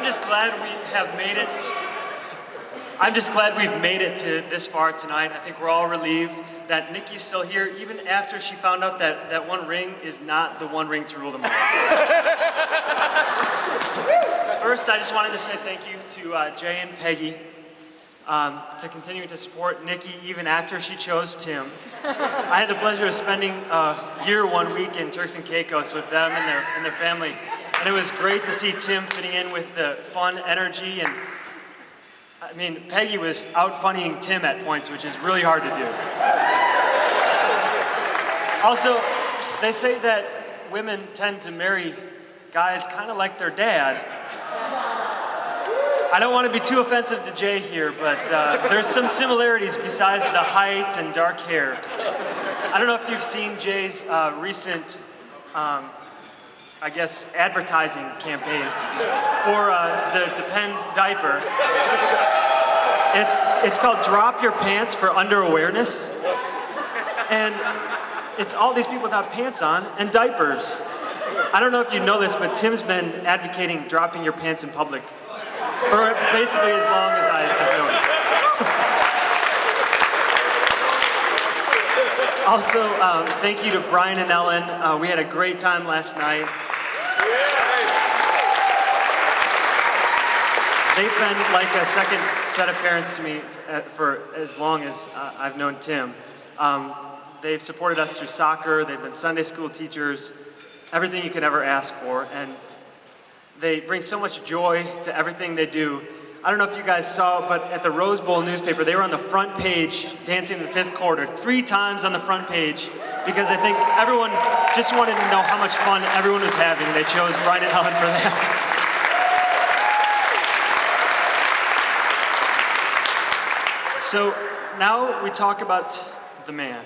just glad we have made it. I'm just glad we've made it to this far tonight. I think we're all relieved that Nikki's still here, even after she found out that that one ring is not the one ring to rule them all. First, I just wanted to say thank you to Jay and Peggy to continue to support Nikki even after she chose Tim. I had the pleasure of spending year 1 week in Turks and Caicos with them and their family, and it was great to see Tim fitting in with the fun energy. And I mean, Peggy was out funnying Tim at points, which is really hard to do. Also, they say that women tend to marry guys kind of like their dad. I don't want to be too offensive to Jay here, but there's some similarities besides the height and dark hair. I don't know if you've seen Jay's recent, I guess, advertising campaign for the Depend diaper. It's called Drop Your Pants for Under-Awareness. And it's all these people without pants on and diapers. I don't know if you know this, but Tim's been advocating dropping your pants in public for basically as long as I've known it. Also, thank you to Brian and Ellen. We had a great time last night. They've been like a second set of parents to me for as long as I've known Tim. They've supported us through soccer, they've been Sunday school teachers, everything you could ever ask for, and they bring so much joy to everything they do. I don't know if you guys saw, but at the Rose Bowl newspaper, they were on the front page dancing in the 5th quarter, 3 times on the front page, because I think everyone just wanted to know how much fun everyone was having. They chose Brian and Ellen for that. So now we talk about the man.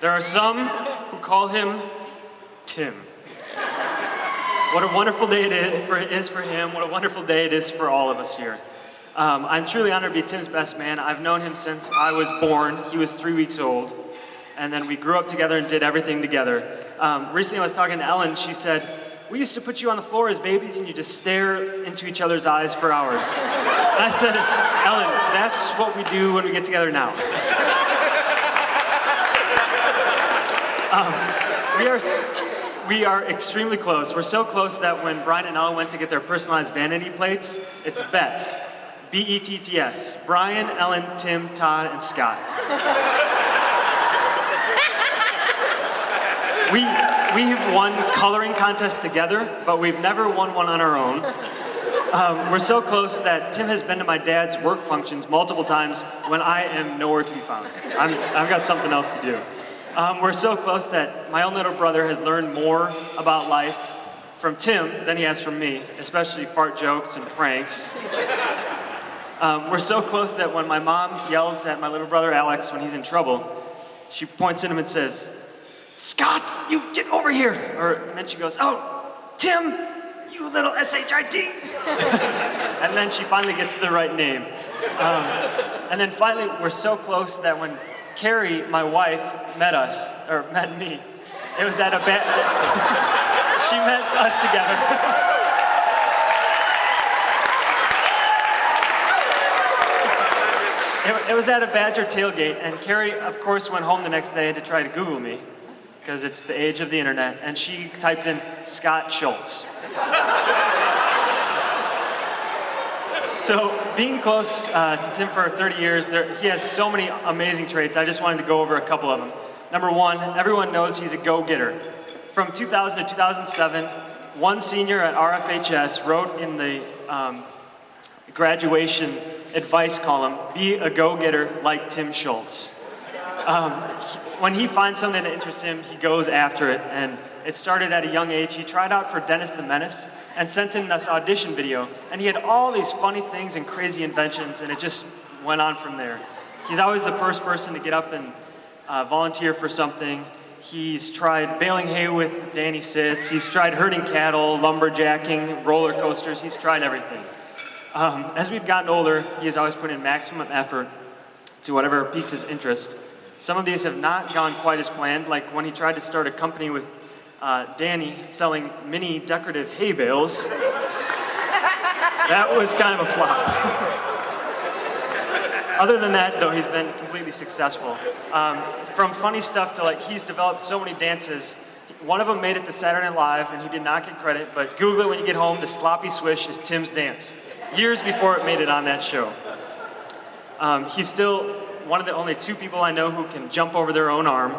There are some who call him Tim. What a wonderful day it is for him. What a wonderful day it is for all of us here. I'm truly honored to be Tim's best man. I've known him since I was born. He was 3 weeks old. And then we grew up together and did everything together. Recently I was talking to Ellen. She said, we used to put you on the floor as babies and you just stare into each other's eyes for hours. And I said, Ellen, that's what we do when we get together now. We are extremely close. We're so close that when Brian and Ellen went to get their personalized vanity plates, it's Betts. B-E-T-T-S. Brian, Ellen, Tim, Todd, and Scott. We've won coloring contests together, but we've never won one on our own. We're so close that Tim has been to my dad's work functions multiple times when I am nowhere to be found. I've got something else to do. We're so close that my own little brother has learned more about life from Tim than he has from me, especially fart jokes and pranks. We're so close that when my mom yells at my little brother Alex when he's in trouble, she points at him and says, Scott, you get over here. And then she goes, oh, Tim, you little S-H-I-T. And then she finally gets the right name. And then finally, we're so close that when Carrie, my wife, met me, it was at a she met us together. It was at a Badger tailgate, and Carrie, of course, went home the next day to try to Google me, because it's the age of the internet, and she typed in Scott Schultz. So being close to Tim for 30 years, he has so many amazing traits. I just wanted to go over a couple of them. Number one, everyone knows he's a go-getter. From 2000 to 2007, one senior at RFHS wrote in the graduation advice column, be a go-getter like Tim Schultz. When he finds something that interests him, he goes after it, and it started at a young age. He tried out for Dennis the Menace and sent in this audition video, and he had all these funny things and crazy inventions, and it just went on from there. He's always the first person to get up and volunteer for something. He's tried baling hay with Danny Sitz. He's tried herding cattle, lumberjacking, roller coasters. He's tried everything. As we've gotten older, he has always put in maximum effort to whatever piques his interest. Some of these have not gone quite as planned, like when he tried to start a company with Danny selling mini decorative hay bales. That was kind of a flop. Other than that, though, he's been completely successful. From funny stuff to he's developed so many dances. One of them made it to Saturday Night Live, and he did not get credit, but Google it when you get home. The sloppy swish is Tim's dance. Years before it made it on that show. He's still one of the only 2 people I know who can jump over their own arm.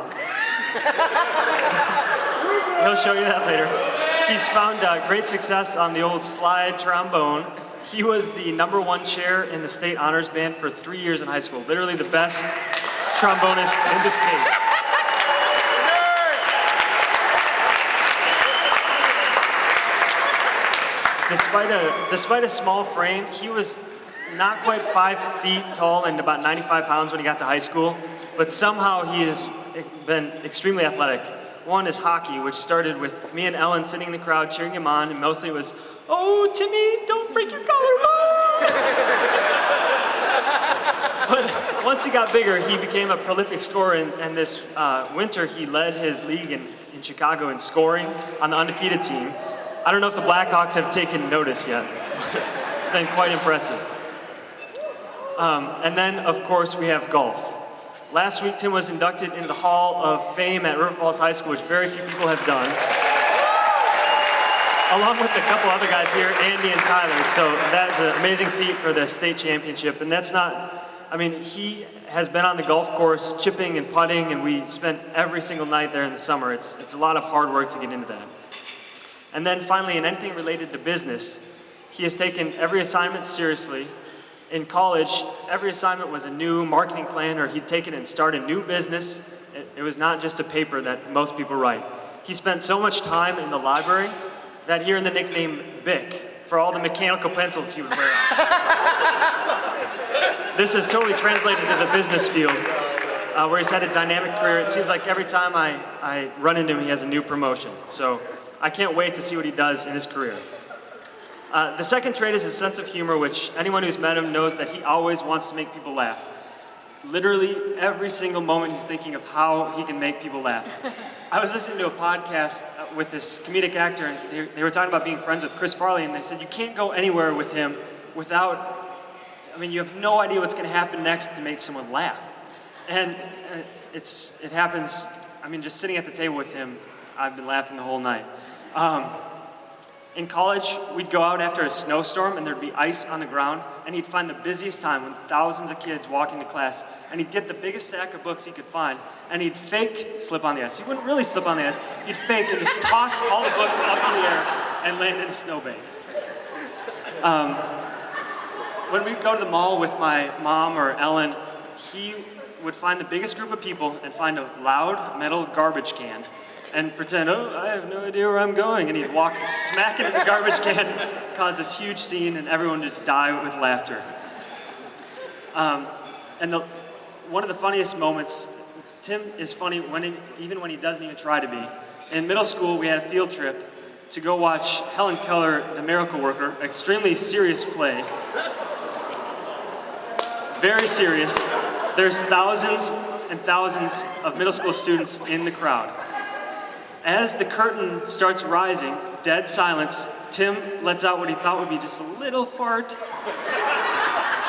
He'll show you that later. He's found great success on the old slide trombone. He was the #1 chair in the state honors band for 3 years in high school. Literally the best trombonist in the state. Despite a small frame, he was not quite 5 feet tall and about 95 pounds when he got to high school, but somehow he has been extremely athletic. One is hockey, which started with me and Ellen sitting in the crowd cheering him on, and mostly it was, "Oh, Timmy, don't break your collarbone!" But once he got bigger, he became a prolific scorer, and this winter he led his league in Chicago in scoring on the undefeated team. I don't know if the Blackhawks have taken notice yet. It's been quite impressive. And then, of course, we have golf. Last week, Tim was inducted into the Hall of Fame at River Falls High School, which very few people have done. Along with a couple other guys here, Andy and Tyler. So that's an amazing feat for the state championship. And that's not, I mean, he has been on the golf course chipping and putting, and we spent every single night there in the summer. It's a lot of hard work to get into that. And then finally, in anything related to business, he has taken every assignment seriously. In college, every assignment was a new marketing plan, or he'd take it and start a new business. It was not just a paper that most people write. He spent so much time in the library that he earned the nickname Bic for all the mechanical pencils he would wear out. This has totally translated to the business field, where he's had a dynamic career. It seems like every time I run into him, he has a new promotion. So I can't wait to see what he does in his career. The second trait is his sense of humor, which anyone who's met him knows that he always wants to make people laugh. Literally every single moment he's thinking of how he can make people laugh. I was listening to a podcast with this comedic actor, and they were talking about being friends with Chris Farley, and they said you can't go anywhere with him without, I mean, you have no idea what's going to happen next to make someone laugh. And it happens, I mean, just sitting at the table with him, I've been laughing the whole night. In college, we'd go out after a snowstorm and there'd be ice on the ground, and he'd find the busiest time when thousands of kids walking to class, and he'd get the biggest stack of books he could find, and he'd fake slip on the ice. He wouldn't really slip on the ice, he'd fake and just toss all the books up in the air and land in a snowbank. When we'd go to the mall with my mom or Ellen, he would find the biggest group of people and find a loud metal garbage can and pretend, oh, I have no idea where I'm going. And he'd walk smack into the garbage can, cause this huge scene, and everyone would just die with laughter. One of the funniest moments, Tim is funny even when he doesn't even try to be. In middle school, we had a field trip to go watch Helen Keller, The Miracle Worker, extremely serious play. Very serious. There's thousands and thousands of middle school students in the crowd. As the curtain starts rising, dead silence, Tim lets out what he thought would be just a little fart.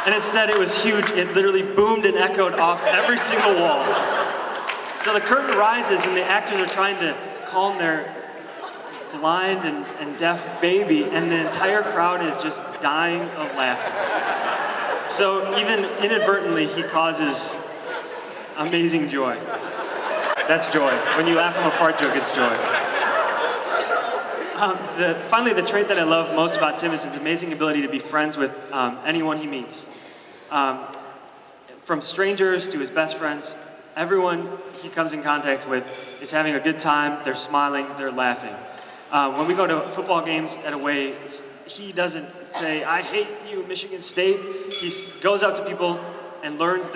And instead it was huge. It literally boomed and echoed off every single wall. So the curtain rises and the actors are trying to calm their blind and deaf baby, and the entire crowd is just dying of laughter. So even inadvertently, he causes amazing joy. That's joy. When you laugh from a fart joke, it's joy. Finally, the trait that I love most about Tim is his amazing ability to be friends with anyone he meets. From strangers to his best friends, everyone he comes in contact with is having a good time, they're smiling, they're laughing. When we go to football games at away, he doesn't say, I hate you, Michigan State. He goes out to people and learns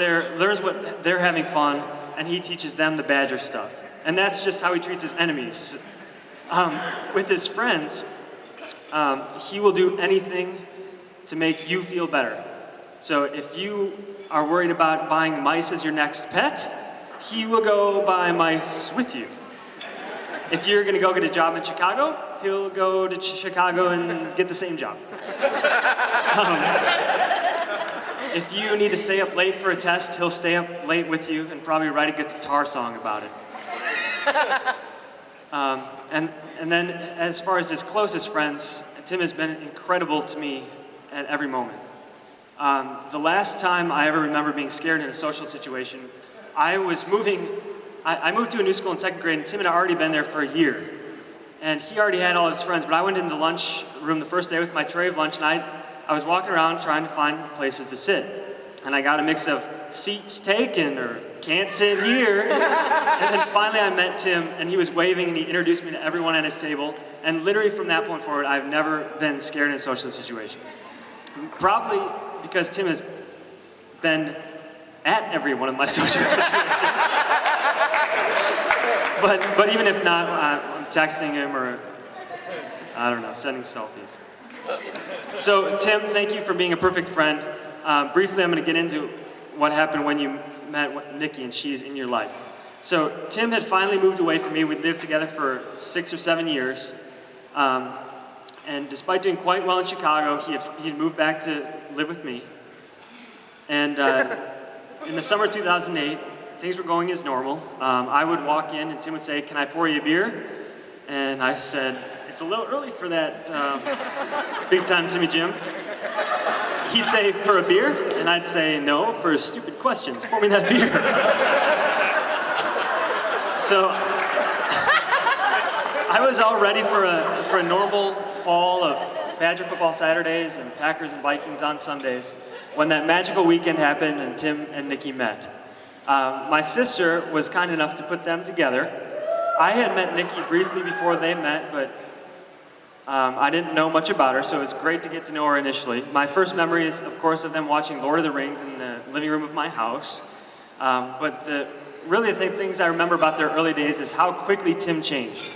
what they're having fun, and he teaches them the Badger stuff. And that's just how he treats his enemies. With his friends, he will do anything to make you feel better. So if you are worried about buying mice as your next pet, he will go buy mice with you. If you're gonna go get a job in Chicago, he'll go to Chicago and get the same job. If you need to stay up late for a test, he'll stay up late with you and probably write a guitar song about it. And then as far as his closest friends, Tim has been incredible to me at every moment. The last time I ever remember being scared in a social situation, I moved to a new school in 2nd grade, and Tim had already been there for a year. And he already had all his friends, but I went into the lunch room the first day with my tray of lunch, and I was walking around trying to find places to sit. And I got a mix of seats taken or can't sit here. And then finally I met Tim, and he was waving, and he introduced me to everyone at his table. And literally from that point forward, I've never been scared in a social situation. Probably because Tim has been at every one of my social situations. But even if not, I'm texting him or, I don't know, sending selfies. So Tim, thank you for being a perfect friend. Briefly, I'm going to get into what happened when you met Nikki and she's in your life. So Tim had finally moved away from me. We'd lived together for 6 or 7 years. And despite doing quite well in Chicago, he had moved back to live with me. And in the summer of 2008, things were going as normal. I would walk in and Tim would say, "Can I pour you a beer?" And I said, "It's a little early for that, big time Timmy Jim." He'd say, "For a beer?" And I'd say, "No, for stupid questions. Pour me that beer." So I was all ready for a normal fall of Badger football Saturdays and Packers and Vikings on Sundays when that magical weekend happened and Tim and Nikki met. My sister was kind enough to put them together. I had met Nikki briefly before they met, but I didn't know much about her, so it was great to get to know her initially. My first memory is, of course, of them watching Lord of the Rings in the living room of my house. But really the things I remember about their early days is how quickly Tim changed.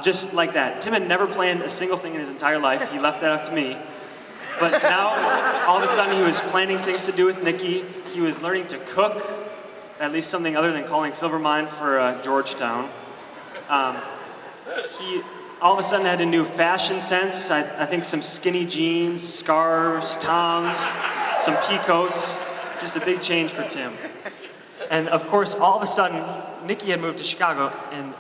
Just like that. Tim had never planned a single thing in his entire life. He left that up to me. But now, all of a sudden, he was planning things to do with Nikki. He was learning to cook, at least something other than calling Silvermine for Georgetown. He all of a sudden had a new fashion sense. I think some skinny jeans, scarves, toms, some pea coats. Just a big change for Tim. And of course, all of a sudden, Nikki had moved to Chicago, and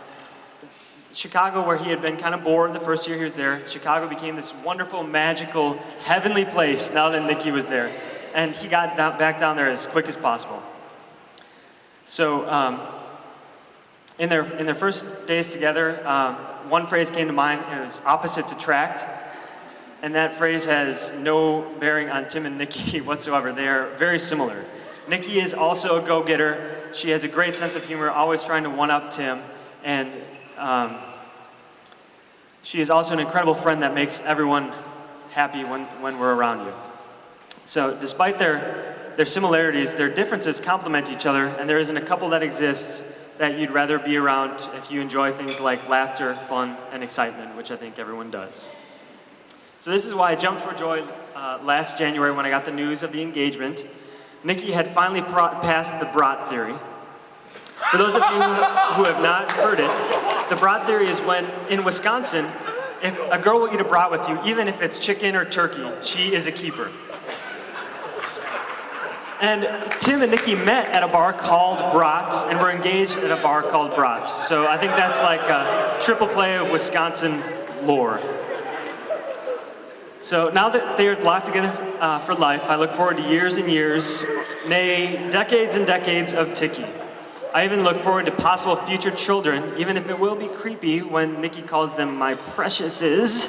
Chicago, where he had been kind of bored the first year he was there, Chicago became this wonderful, magical, heavenly place now that Nikki was there. And he got back down there as quick as possible. So in their first days together, one phrase came to mind, and it was opposites attract. And that phrase has no bearing on Tim and Nikki whatsoever. They are very similar. Nikki is also a go-getter. She has a great sense of humor, always trying to one-up Tim. And she is also an incredible friend that makes everyone happy when we're around you. So despite their similarities, their differences complement each other, and there isn't a couple that exists that you'd rather be around if you enjoy things like laughter, fun, and excitement, which I think everyone does. So this is why I jumped for joy last January when I got the news of the engagement. Nikki had finally passed the brat theory. For those of you who have not heard it, the brat theory is when, in Wisconsin, if a girl will eat a brat with you, even if it's chicken or turkey, she is a keeper. And Tim and Nikki met at a bar called Brats and were engaged at a bar called Brats. So I think that's like a triple play of Wisconsin lore. So now that they are locked together for life, I look forward to years and years, nay, decades and decades of Tiki. I even look forward to possible future children, even if it will be creepy when Nikki calls them my preciouses.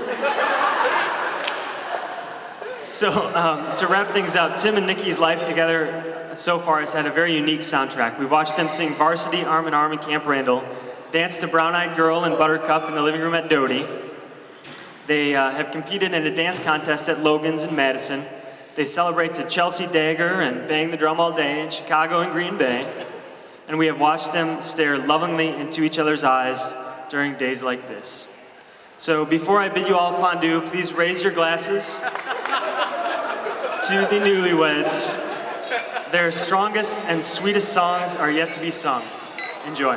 So to wrap things up, Tim and Nikki's life together so far has had a very unique soundtrack. We've watched them sing Varsity Arm in Arm in Camp Randall, dance to Brown Eyed Girl and Buttercup in the living room at Doty. They have competed in a dance contest at Logan's in Madison. They celebrate to Chelsea Dagger and Bang the Drum All Day in Chicago and Green Bay. And we have watched them stare lovingly into each other's eyes during days like this. So before I bid you all fondue, please raise your glasses to the newlyweds. Their strongest and sweetest songs are yet to be sung. Enjoy.